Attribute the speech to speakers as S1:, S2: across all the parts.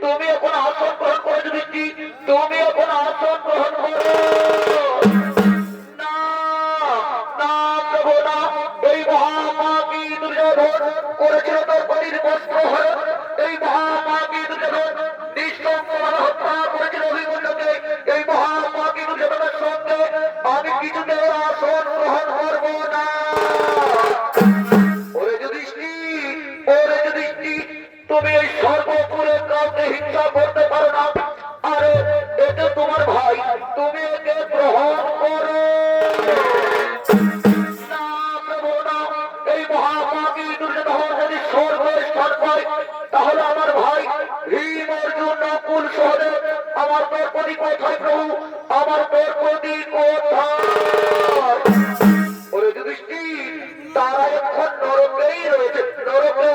S1: তুমি এখন আসন গ্রহণ করে দিচ্ছি, তুমি এখন আসন গ্রহণ করো। না না প্রভু না, এই মহাপাপী দুর্যোধন করেছিল তোর পতির বস্ত্র হরণ। এই মহাপাপী দুর্যোধন নিঃসঙ্গভাবে হত্যা করেছিল অভিমন্যুকে। এই মহাপাপী দুর্যোধনের সঙ্গে আমি কিছুতে আসন গ্রহণ করবো না। ওরে যুধিষ্ঠির, ওরে যুধিষ্ঠির, তুমি এই সর্বপুরের কাউকে হিংসা করতে পারো না। আরে এটা তোমার ভাই, তুমি একে গ্রহণ করো। না প্রভু না, এই মহাপাপী দুর্যোধন যদি স্বর্গস্থান পায় তাহলে আমার ভাই ভীম, অর্জুন, নকুল, সহদেব আমার তোর প্রতি কোথায় প্রভু, আমার তোর প্রতি কোথায়? ওরে যুধিষ্ঠির, তারা এখন নরকেই রয়েছে। নরকে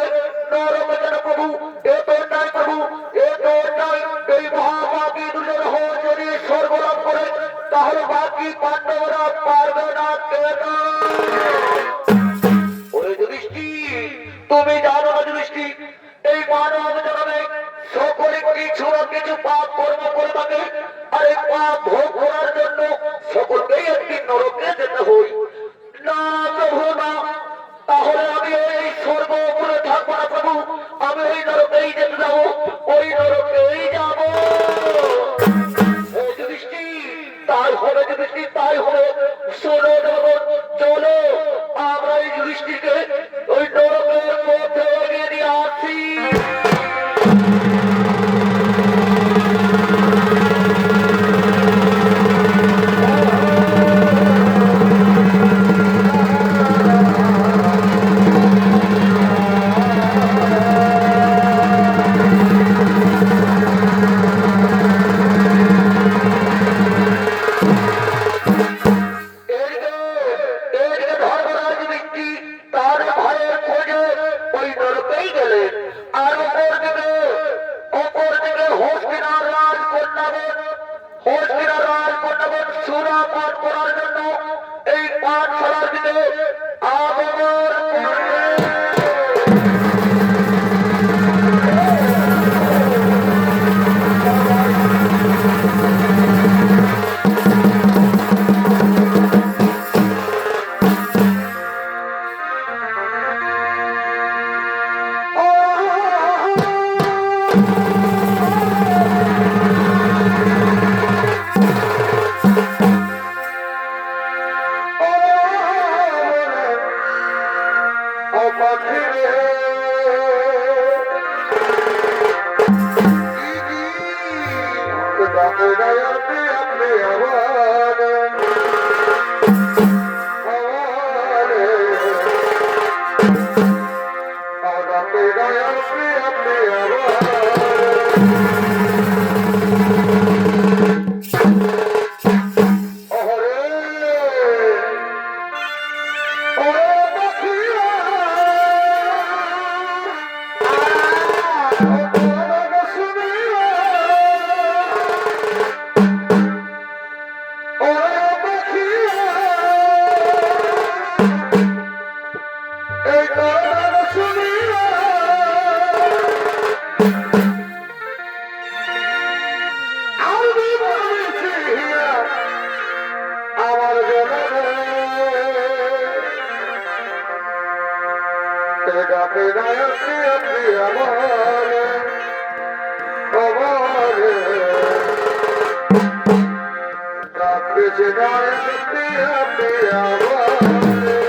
S1: নরকে যেন প্রভু, এ তো নাই প্রভু, এ তো নাই। এই মহাপাপী দুর্যোধন যদি স্বর্গ লাভ করে তাহলে বাকি পাণ্ডবরা পারবে না কেন? ওরে যুধিষ্ঠির, তুমি জানো না যুধিষ্ঠির, এই মানব জন্মে সকলে কিছু না কিছু পাপ কর্ম করে থাকে। আর এই পাপ ভোগ করার জন্য সকলকেই একদিন নরকে যেতে হয়। না প্রভু না, তাহলে আমি এই স্বর্গ উপরে থাকবো না প্রভু, আমি ওই নরকেই যেতে যাবো, ওই নরকেই যাবো। তাই হবে যুধিষ্ঠির, তাই হবে। চলো জগৎ, চলো আমরা এই যুধিষ্ঠিরকে ওই নরকের মধ্যে এগিয়ে দিয়ে আসি। ডাকে ডাকে আপনি আমারে আমারে ডাকছে ডাকে আপনি আমারে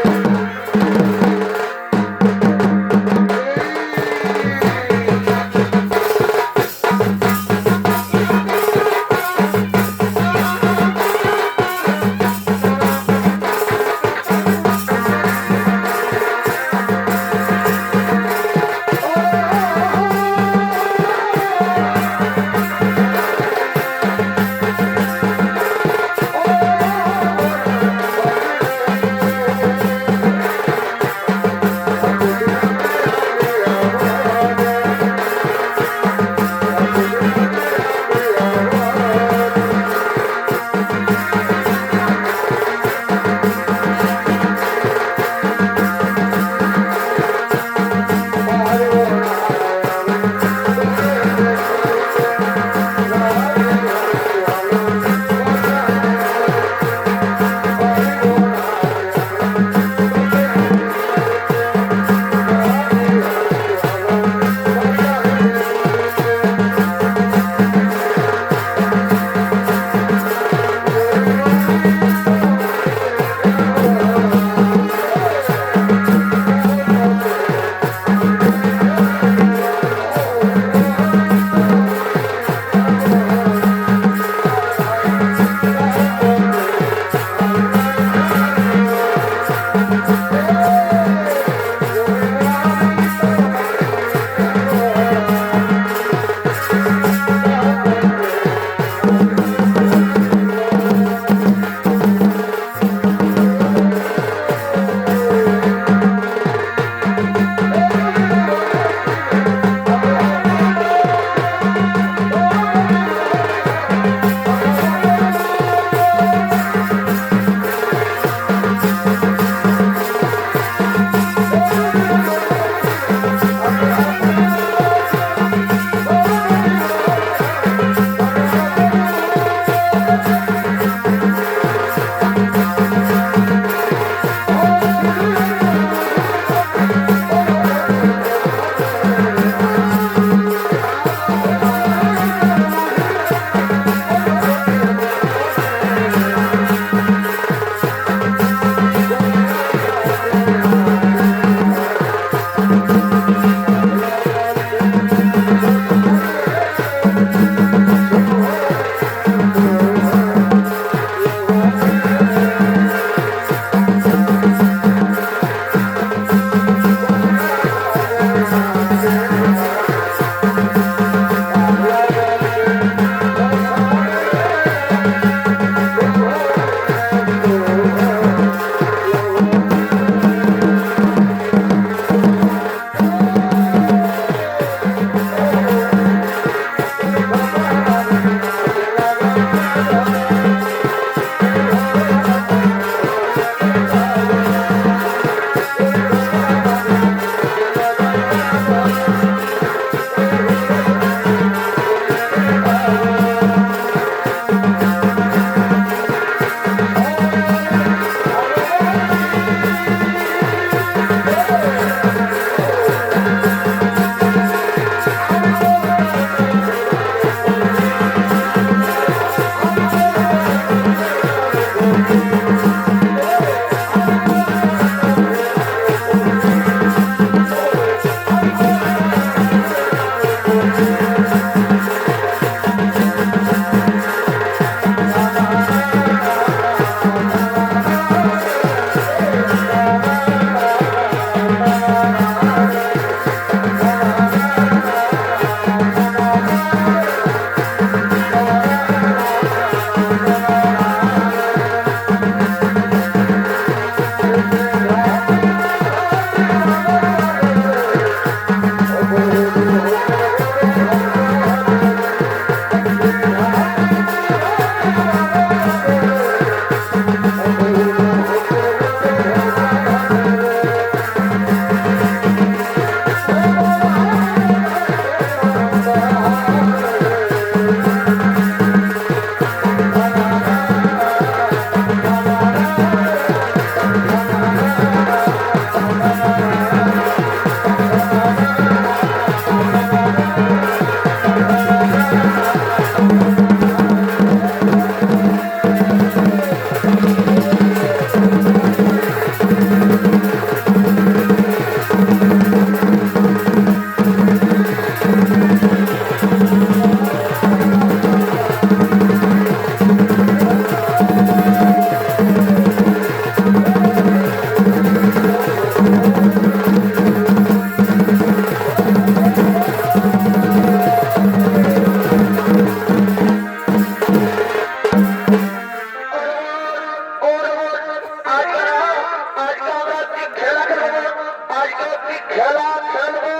S1: আজকে একটি খেলা খেলবো।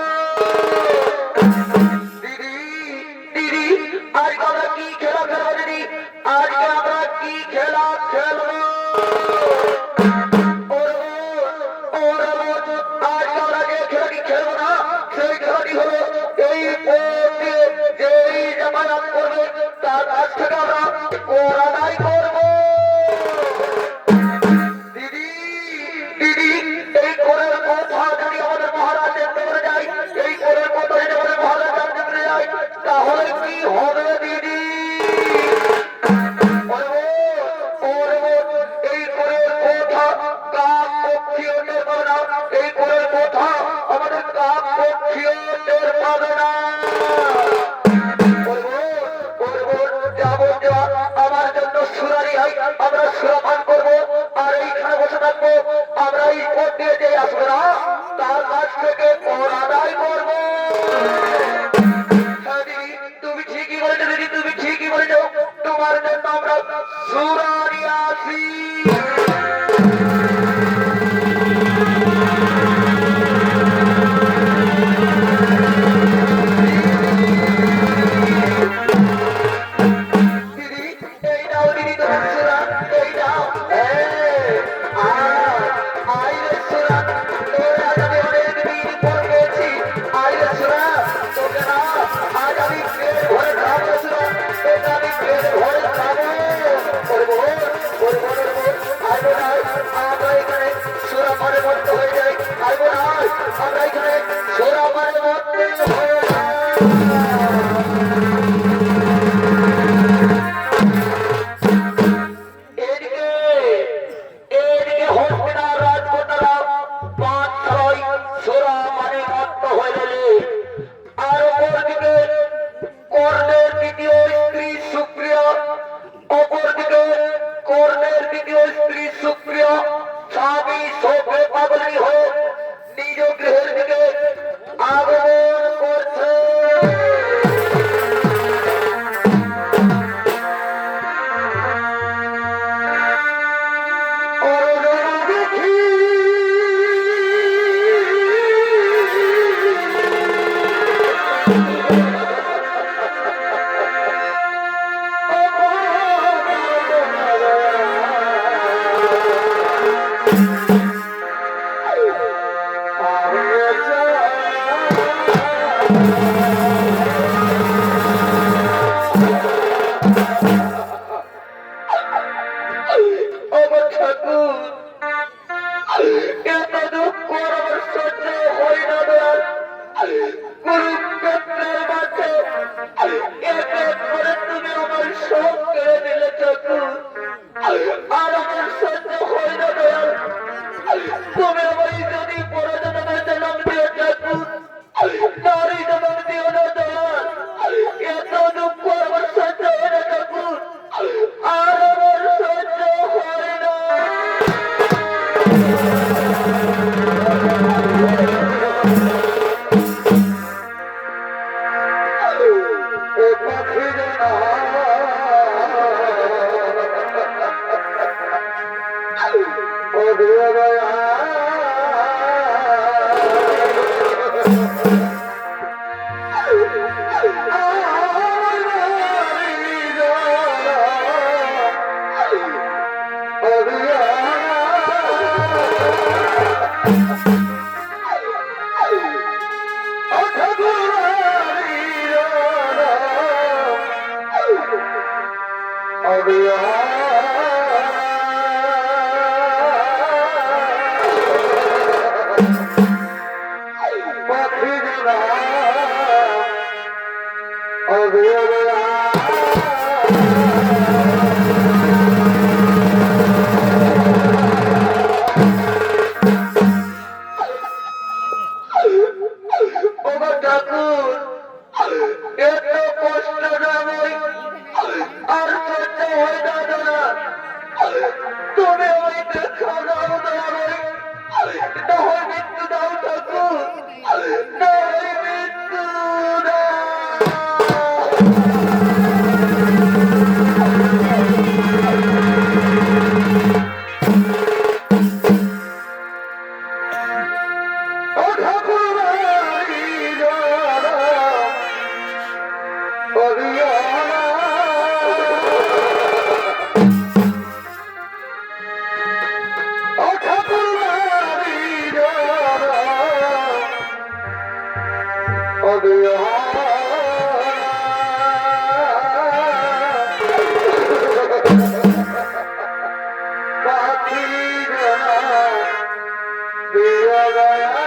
S1: দিদি দিদি আজকে আমরা কি খেলা খেলবো? দিদি আজকে আমরা কি খেলা খেলবো? আজকে আমরা যে খেলাটি খেলবো না, সেই খেলাটি হলো এই যেই জামায়াত করবে তার কাছ থেকে আমরা কর আদায় করবো। দিদি দিদি এই করের কথা যদি আমাদের মহারাজ জানতে পেরে যায়, এই করের কথা যদি আমাদের মহারাজ জানতে পেরে যায়, তাহলে কি হবে দিদি? এই করের কথা কাক পক্ষীয় টের পাবে না, এই করের কথা আমাদের কাক পক্ষীয় টের পাবে না। আমার জন্য সুরারি হয়, আমরা সুরাপান করবো আর এইখানে বসে থাকবো। আমরা এই ভোট দিয়ে যে আসবে না তার কাছ থেকে কর আদায় করবো। তুমি ঠিকই বলেছো দিদি, তুমি ঠিকই বলেছো। তোমার জন্য আমরা সুরারি আছি। আমরা এখানে সোরাপানের মধ্যে নিজ গৃহের দিকে আগমন করছে। पाखी दिया गया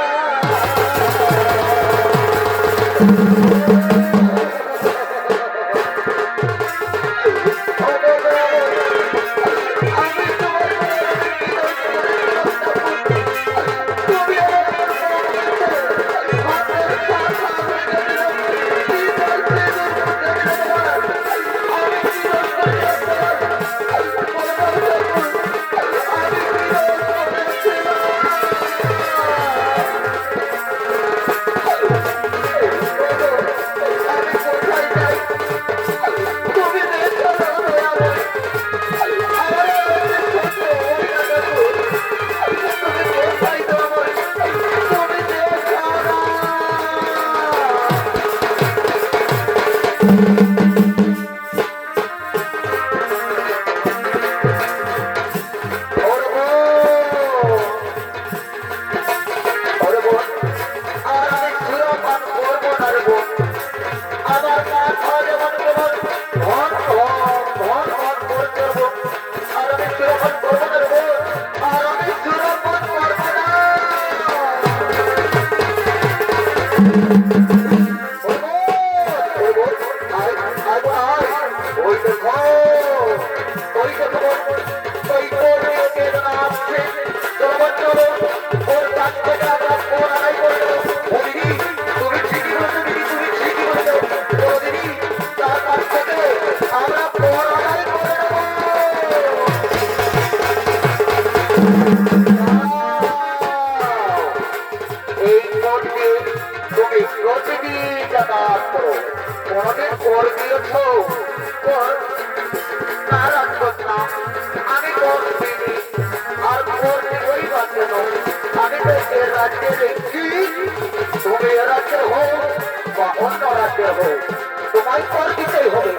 S1: তোমায় কর দিতেই হবে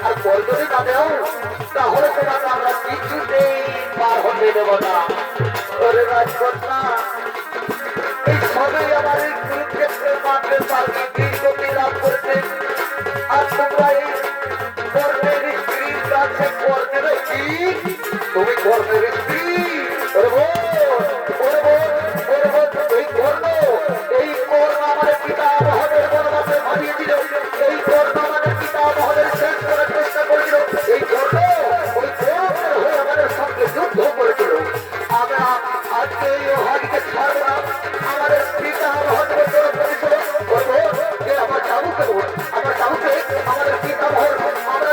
S1: আর কর যদি না দেও তাহলে তোমাকে আমরা কিছুতেই পার হতে দেব না ওরে রাজকন্যা এই সবই আমার এই কুরুক্ষেত্রের মাঠের পার্কে বীরগতি লাভ করেছে আর তোমরা এই কর্মের স্ত্রীর কাছে কর দেবে কি তুমি কর্মের স্ত্রী ওরে এই কর্ম আমাদের পিতা মহাদের বনবাসে ভাবিয়ে দিল এই কর্ম আমাদের পিতা মহাদের শেষ করার চেষ্টা করেছিল এই কর্ম ওই কর্মের হয়ে আমাদের সঙ্গে যুদ্ধ করেছিল আমরা আজকে এই হারিকে ছাড়ব না আমাদের পিতা মহাদের করেছিল করব যে আমার চাবুকে আমাদের পিতা মহল আমরা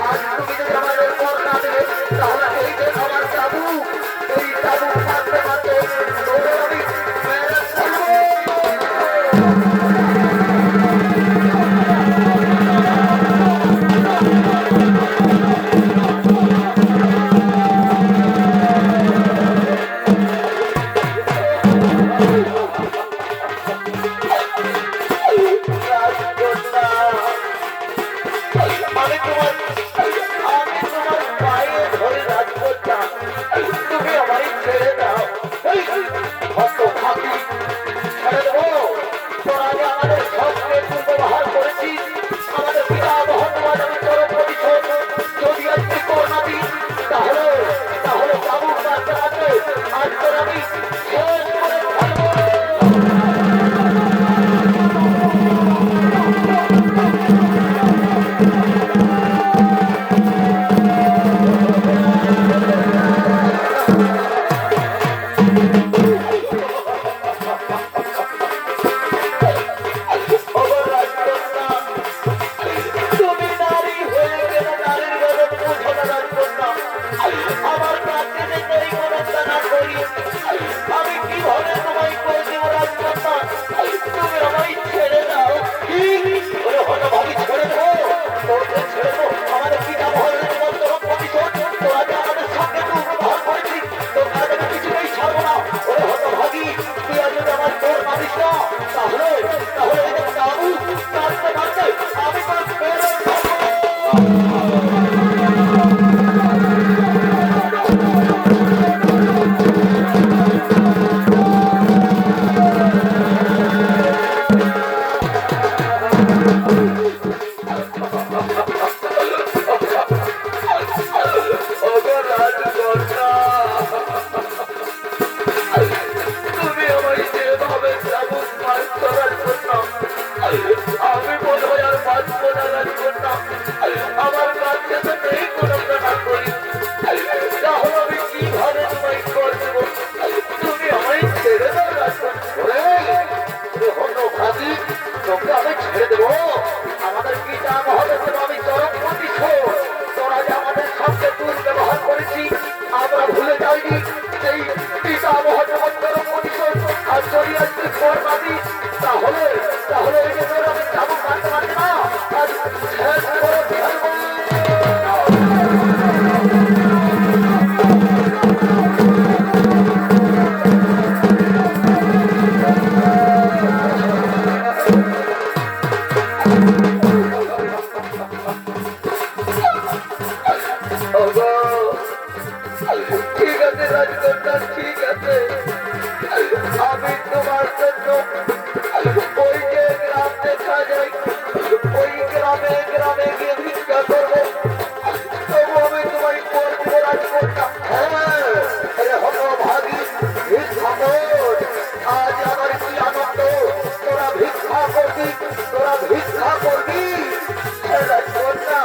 S1: আজ তুমি যদি আমাদের কর না দেবে তাহলে এই যে আমার চাবু এই চাবু মারতে মারতে আমি মেরে ফেলবো ওগো রাজকন্যা, তুমি আমায় যেভাবে চাবুক মারছো রাজকন্যা, আমি মনে হয় আর বাঁচবো না রাজকন্যা। আমার কাছে তো নেই কোনো প্রাণ করি, তাহলে আমি কিভাবে তোমায় করবো? তুমি আমায় ছেড়ে দাও রাজকন্যা। ভাবি তোকে আমি ছেড়ে দেবো? আমাদের কি নাম হবে? আমি চরমপতি ছোট। তোরা যে আমাদের সঙ্গে দুর্ব্যবহার করেছি আমরা ভুলে যাইনি। সেই পিতা মহাজগৎ চরমপতি ছোট আর চলিয়ে আসছে করবাদি। তাহলে তাহলে এই যে তোরা আমি চাবুক মারতে পারছি না, আজ শেষ করে ফেলবো। ঠিক আছে রাজকন্যা, ঠিক আছে, আমি তোমার জন্য ওই যে গ্রাম দেখা যায় ওই গ্রামে গ্রামে গিয়ে ভিক্ষা করবো। তবু আমি তোমায় করবো রাজকন্যা। হ্যাঁ হতভাগী ভিক্ষাকর, আজ আমার কি আনন্দ। তোরা ভিক্ষা করবি, তোরা ভিক্ষা করবি রাজকন্যা।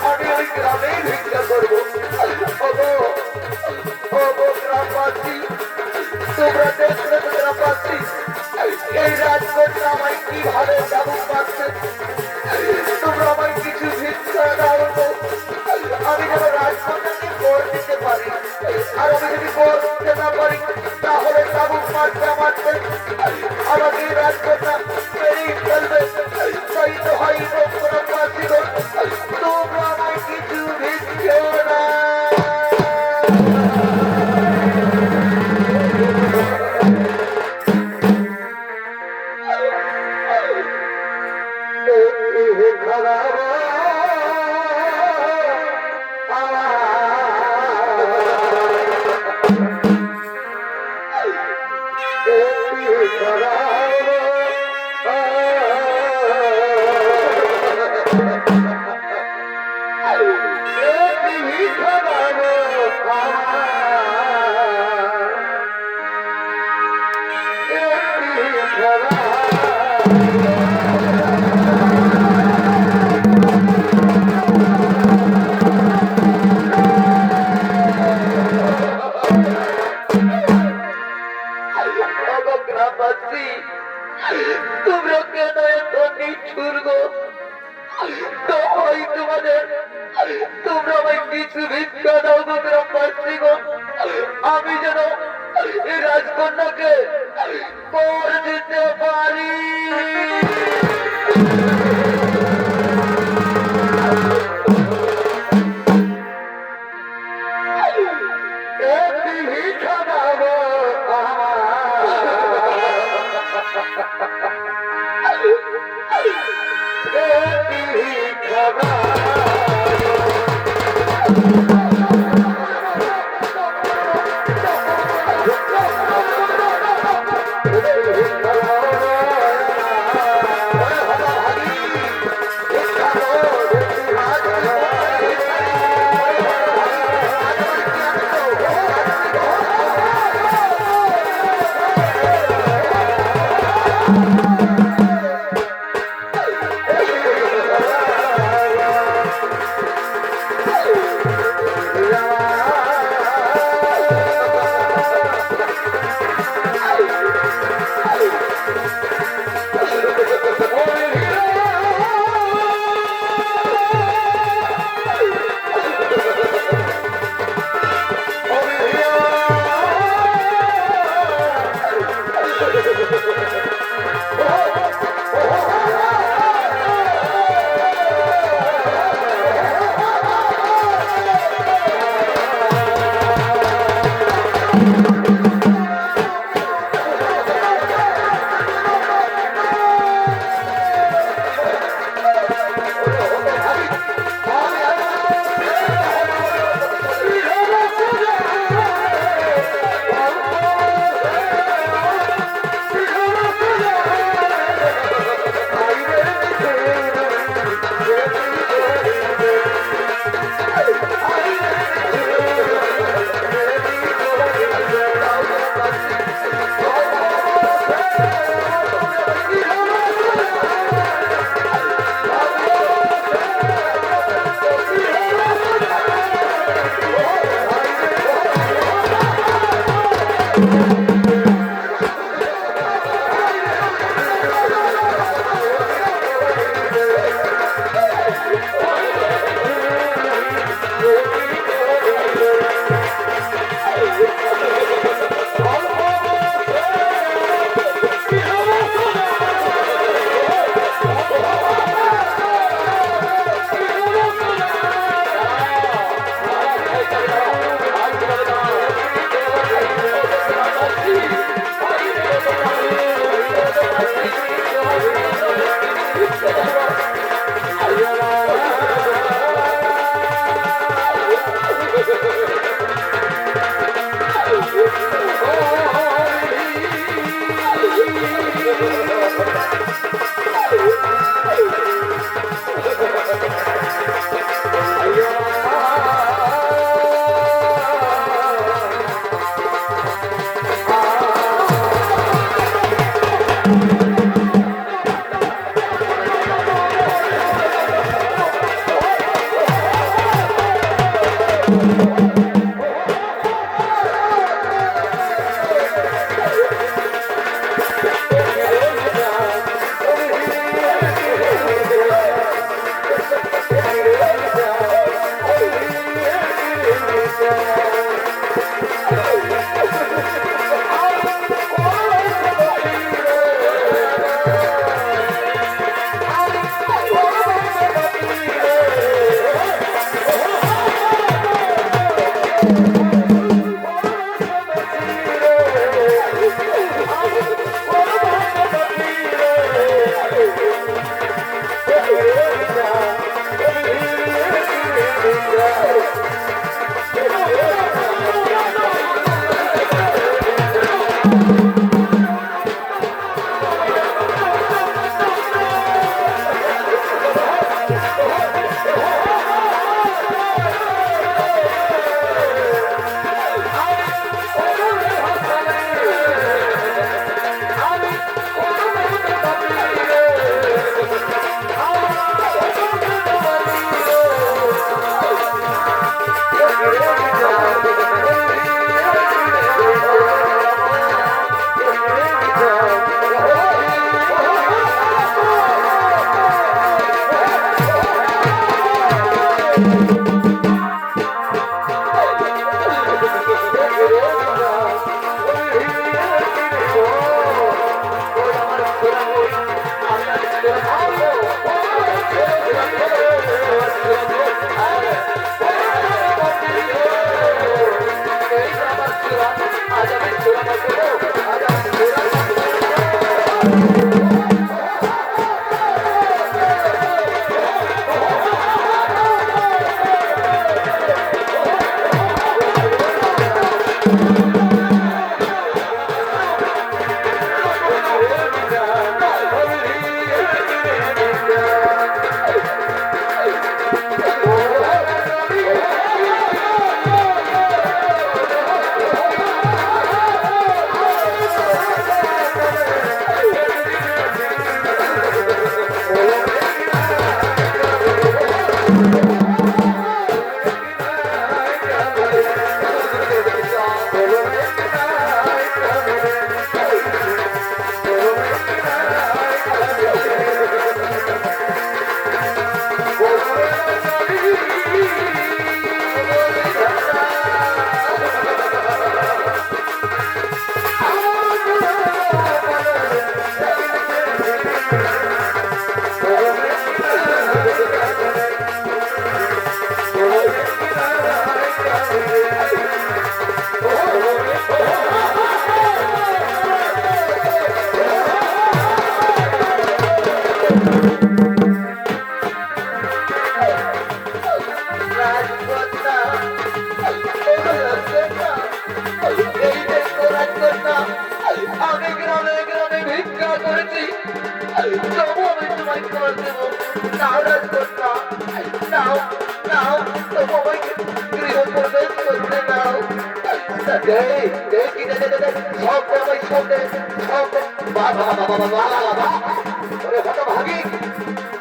S1: আমি ওই গ্রামেই ভিক্ষা করবো। গ্রামবাসী তোমরা দেখলে তো গ্রামবাসী এই রাজকন্যা আমায় কিভাবে চাবুক মারছে। তোমরা আমায় কিছু ভিক্ষা দাও তো, আমি যেন রাজকন্যাকে কর দিতে পারি। আর আমি যদি কর দিতে না পারি তাহলে চাবুক মারতে মারতে আমাকে রাজকন্যা মেরেই ফেলবে। তাই তো হয় গ্রামবাসী তোমরা আমায় কিছু ভিক্ষা না। তোমরা কেন এত নিষ্ঠুর গো? তোমরা আমায় কিছু ভিক্ষা দাও গো গ্রামবাসী গো, আমি যেন এই রাজকন্যাকে কর দিতে পারি। ভিক্ষা দাও গো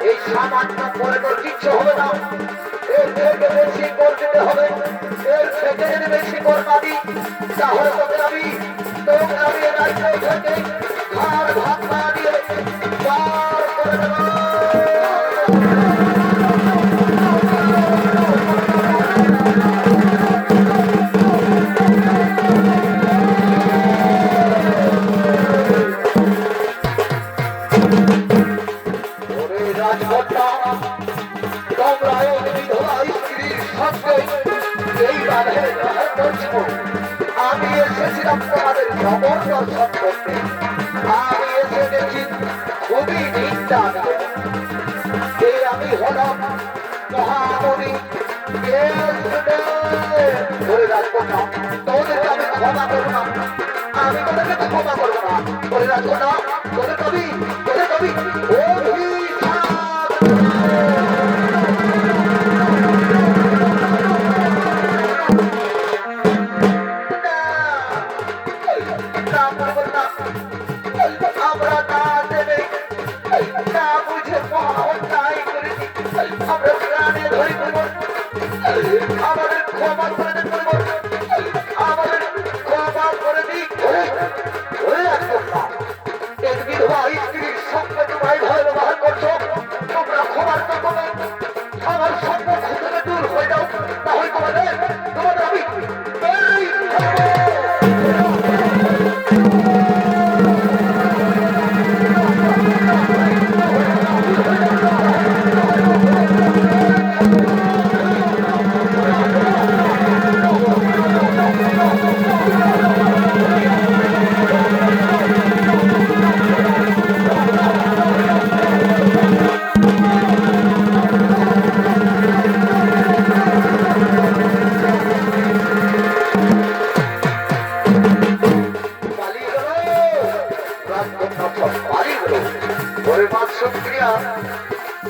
S1: এই সামান্য করে তোর কিচ্ছু হবে না, এর থেকে বেশি কর দিতে হবে, এর থেকে যদি বেশি কর না দিই তাহলে তোকে আমি রাজ্য থেকে আর ভাগ না দিয়ে বার করে দেবো। আমি এসেছিলাম তোমাদের খবর দর্শন করতে, আমি এসে দেখি খুবই নিন্দা। আমি হলাম মহামণি, বলে রাখবো না তোদেরকে আমি ক্ষমা করবো না, আমি তোদেরকে ক্ষমা করবো না, বলে রাখবো না তোদের কবি আমাদের ক্ষমা ভূতের দূর হয়ে যাও, তাহলে তোমাদের তোমাদের আমি মেরেই ফেলবো।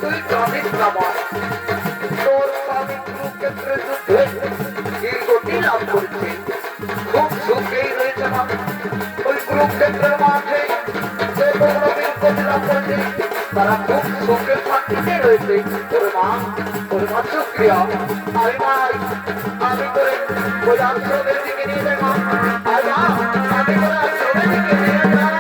S1: তুই জানিস না মা, তোর স্বামী কুরুক্ষেত্রের যুদ্ধে দীর্ঘটি লাভ করেছে, খুব সুখেই রয়েছে মা। ওই কুরুক্ষেত্রের মাঠে যে তোমরা বীরগতি লাভ করেছে তারা খুব সুখের শান্তিতে রয়েছে। ওরে মা শুক্রিয়া। আরে ভাই, আমি করে ওই আশ্রমের দিকে নিয়ে যাই মা। আর মা, আমি করে আশ্রমের দিকে নিয়ে যাই।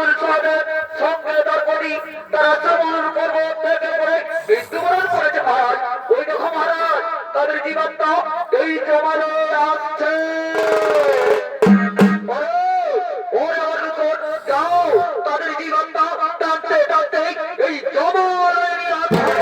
S1: নকুল সহদেব সঙ্গে দ্রৌপদী তারা শ্রবণ পর্বত থেকে পড়ে মৃত্যুবরণ করেছে মহারাজ। ওই দেখো মহারাজ তাদের জীবনটা এই জমালে আসছে। যাও তাদের জীবনটা টানতে টানতে এই জমালে আসছে।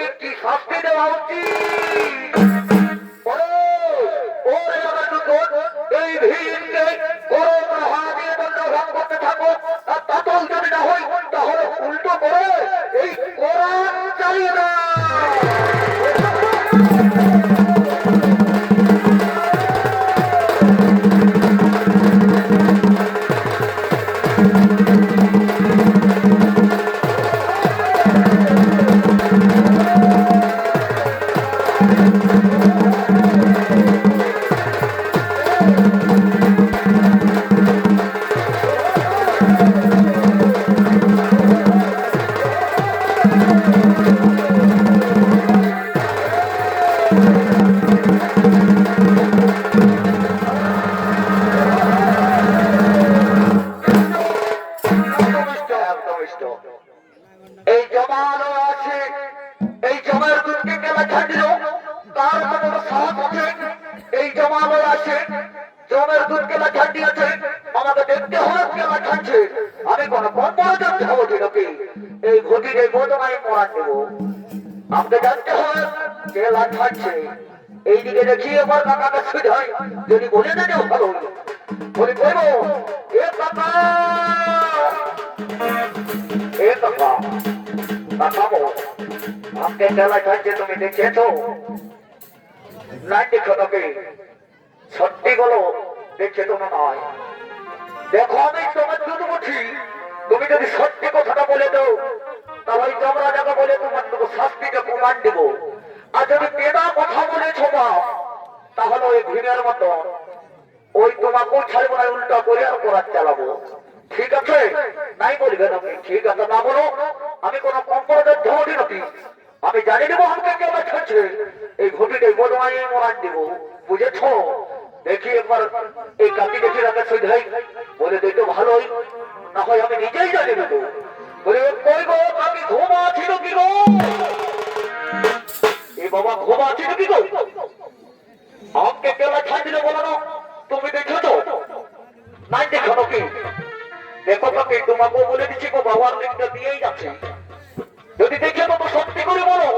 S1: একে কি শাস্তি দেওয়া উচিত? ওরে আমার দুজন, এই ভিড়কে গরম হাত দিয়ে দণ্ডাভাগ করতে থাকো। আর তাতেও যদি না হয় তাহলে উল্টো করে এই কোরআন চালিয়ে দাও। এই জমানো আছে, এই জমের দুধকে কেলা ছাড়িল, তার মতো সাপ আছে। এই জমানো আছে, জমের দুধ কেলা ছাড়িয়েছে, আমাকে দেখতে হলে কেলা ছাড়ছে। আমি কোন কম বড় জানতে হবো নাকি? এই ঘটির এই বোধনায় মরা দেব, আমাকে জানতে হবে কেলা ছাড়ছে। এইদিকে দেখি এবার কাকাকে সুধাই, যদি বলে দেন ভালো বলে বলবো এ কাকা, এ কাকা, আমাকে কেলা ছাড়ছে তুমি দেখেছো? নাই দেখো নাকি? সত্যি বলো দেখে তো নয়। দেখো আমি তোমার দুধ বুঝি, তুমি যদি সত্যি কথাটা বলে দাও তাহলে তোমরা যাকে বলে তোমার দেবো শাস্তিটা প্রমাণ দেব। আর যদি কেনা কথা বলেছো বা তাহলে ওই ভিড়ের মতো ওই তোমাকেও ছাড়বো না, উল্টা করে আর করার চালাবো। ঠিক আছে? নাই বলবেন আপনি? ঠিক আছে, না বলো আমি কোন কম্পোজার ধরি নাকি? আমি জানি দেবো আমাকে কেমন ছাড়ছে। এই ঘটিতে বোধমাই মরান দেব, বুঝেছ? দেখি একবার এই কাকি দেখি রাখা সুধাই, বলে দেখো ভালোই, না হয় আমি নিজেই জানি দেবো। বলে কই গো কাকি ঘুমা ছিল কি গো? এই বাবা ঘুমা ছিল কি গো? আমাকে কেলা ছাড় দিলে বলো না, তুমি দেখেছো? নাই দেখো নাকি? দেখো কাকি তোমাকেও বলে দিচ্ছি গো, বাবার লিঙ্কটা দিয়েই যাচ্ছে। যদি দেখে তো সত্যি করে বলো,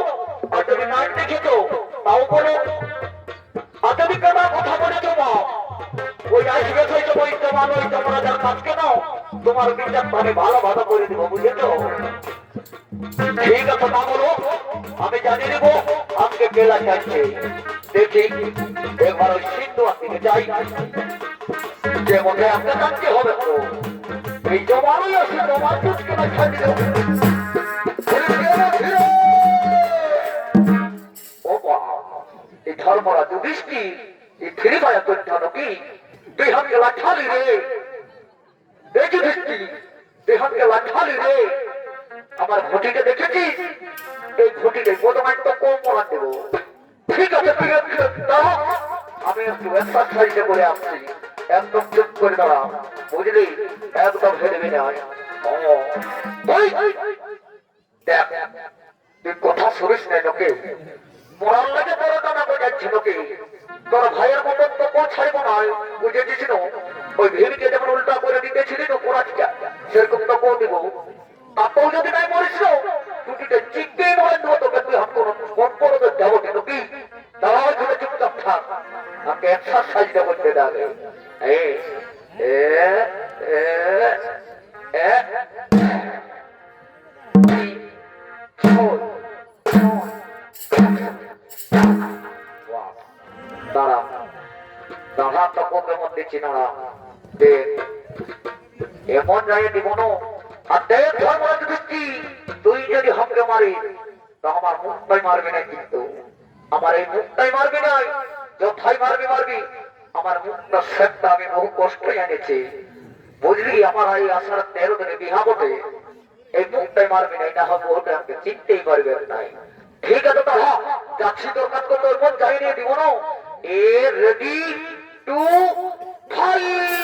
S1: আর যদি নাই দেখেছো তাও বলো। আর যদি কেনা কথা বলেছো বা ওই আসবে ওই তোমার ওই তোমরা যার কাজকে নাও, তোমার বিচার আমি ভালো ভালো করে দিব, বুঝেছো? ঠিক আছে, না বলো আমি জানিয়ে দেবো আজকে কেলা যাচ্ছে। দেখি একবার ওই সিন্ধু দিকে যাই, যে মধ্যে আপনার জানতে হবে তো এই জমানোই আছে, তোমার দুধ কেনা ছাড়িয়ে এই ধর্মরা যুধিষ্ঠি এই ফিরে পায়া করতে নাকি? দেহানকে লাঠালি রে, এই যুধিষ্ঠি দেহানকে লাঠালি রে। আমার ঘটিকে দেখেছিস? এই ঘটিকে বোধমায় তো কম মরা দেবো। ঠিক আছে, ঠিক আছে, আমি একটু এক্সারসাইজ করে আসছি, একদম চুপ করে দাঁড়া, বুঝলি? একদম হেঁটে যায়। দেখ তুই কথা শুনিস না লোকে, মরার লাগে বড় টানা বোঝাচ্ছি লোকে। তোর ভাইয়ের মতন তো কোন ছাড়বো না, বুঝেছিস? ওই ভেবিকে যেমন উল্টা করে দিতেছিলি তো কোরআনটা, সেরকম তো কেউ দিব। তাতেও যদি নাই মরিস টুটিতে চিকতে মরে দেবো তোকে। তুই আমি কোনো ফোন করে তো যাবো কেন কি? দাঁড়াও ধরে চুপচাপ থাক, আমাকে এক্সারসাইজটা করতে দেবে। দাঁড়া দাঁড়া তো কোপের মধ্যে চিনারা এমন জায়গায় দিব না। আর দেখ ধর্মরাজ দৃষ্টি, তুই যদি হামকে মারিস তো আমার মুখটাই মারবি না, কিন্তু আমার এই মুখটাই মারবি না, যথাই মারবি মারবি। আমার মুখটা সেটটা আমি বহু কষ্ট এনেছি, বুঝলি? আমার এই আসার 13 দিনে বিহা বটে, এই মুখটাই মারবি না, এটা হবে ওটা আমাকে চিনতেই পারবে নাই। ঠিক আছে, তাহলে যাচ্ছি তোর কাজ করতে, ওর মন যাই নিয়ে দিব না। এ রেডি টু ফাইট।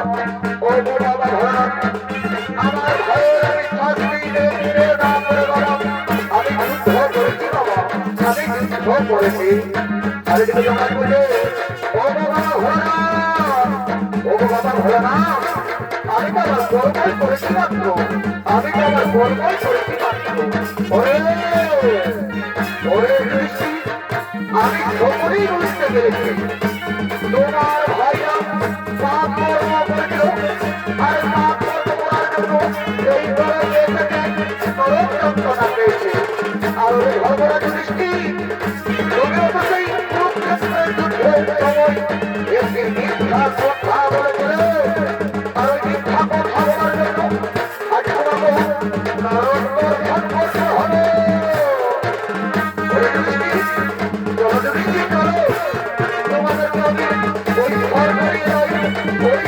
S1: ও বাবা ভোলানাথ, আমার ভাইয়ের আমি শাস্তি দিতে না করে বাবা, আমি যুদ্ধ করেছি বাবা, আমি যুদ্ধ করেছি। আরে তুমি আমার বলে ও বাবা ভোলানাথ, ও বাবা ভোলানাথ, আমি তো আমার গর্বই করেছি মাত্র, আমি তো আমার গর্বই করেছি মাত্র। ওরে ওরে দৃষ্টি, আমি সকলেই বুঝতে পেরেছি তোমার ভাইরা পাপ কর্ম করেছিল, আর পাপ কর্ম করার জন্য এই ধরনের নরক যন্ত্রণা পেয়েছে। আর ওই ধর্মরাজ দৃষ্টি, তুমি অবশ্যই কুরুক্ষেত্রের যুদ্ধের সময় একটি মিথ্যা কথা বলেছিলে, আর ওই মিথ্যা কথা বলার জন্য আজ তোমাকে নরক দর্শন করতে হবে। ওই দৃষ্টি, চলো দৃষ্টি চলো, তোমাদেরকে আমি ওই ধর্মে ওই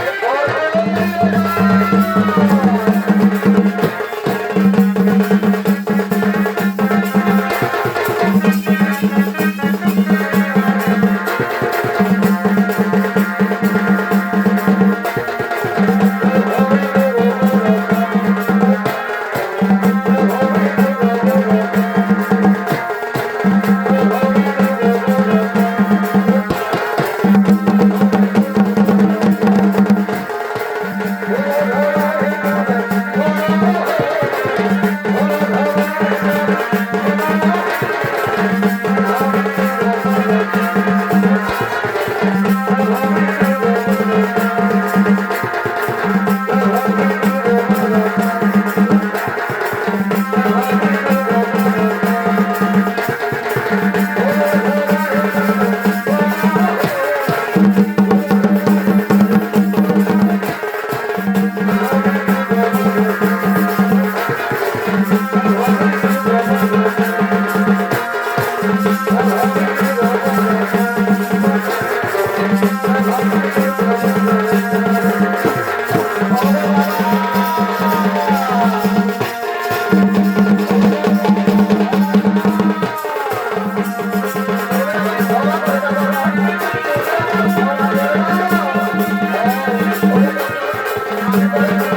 S2: Thank you.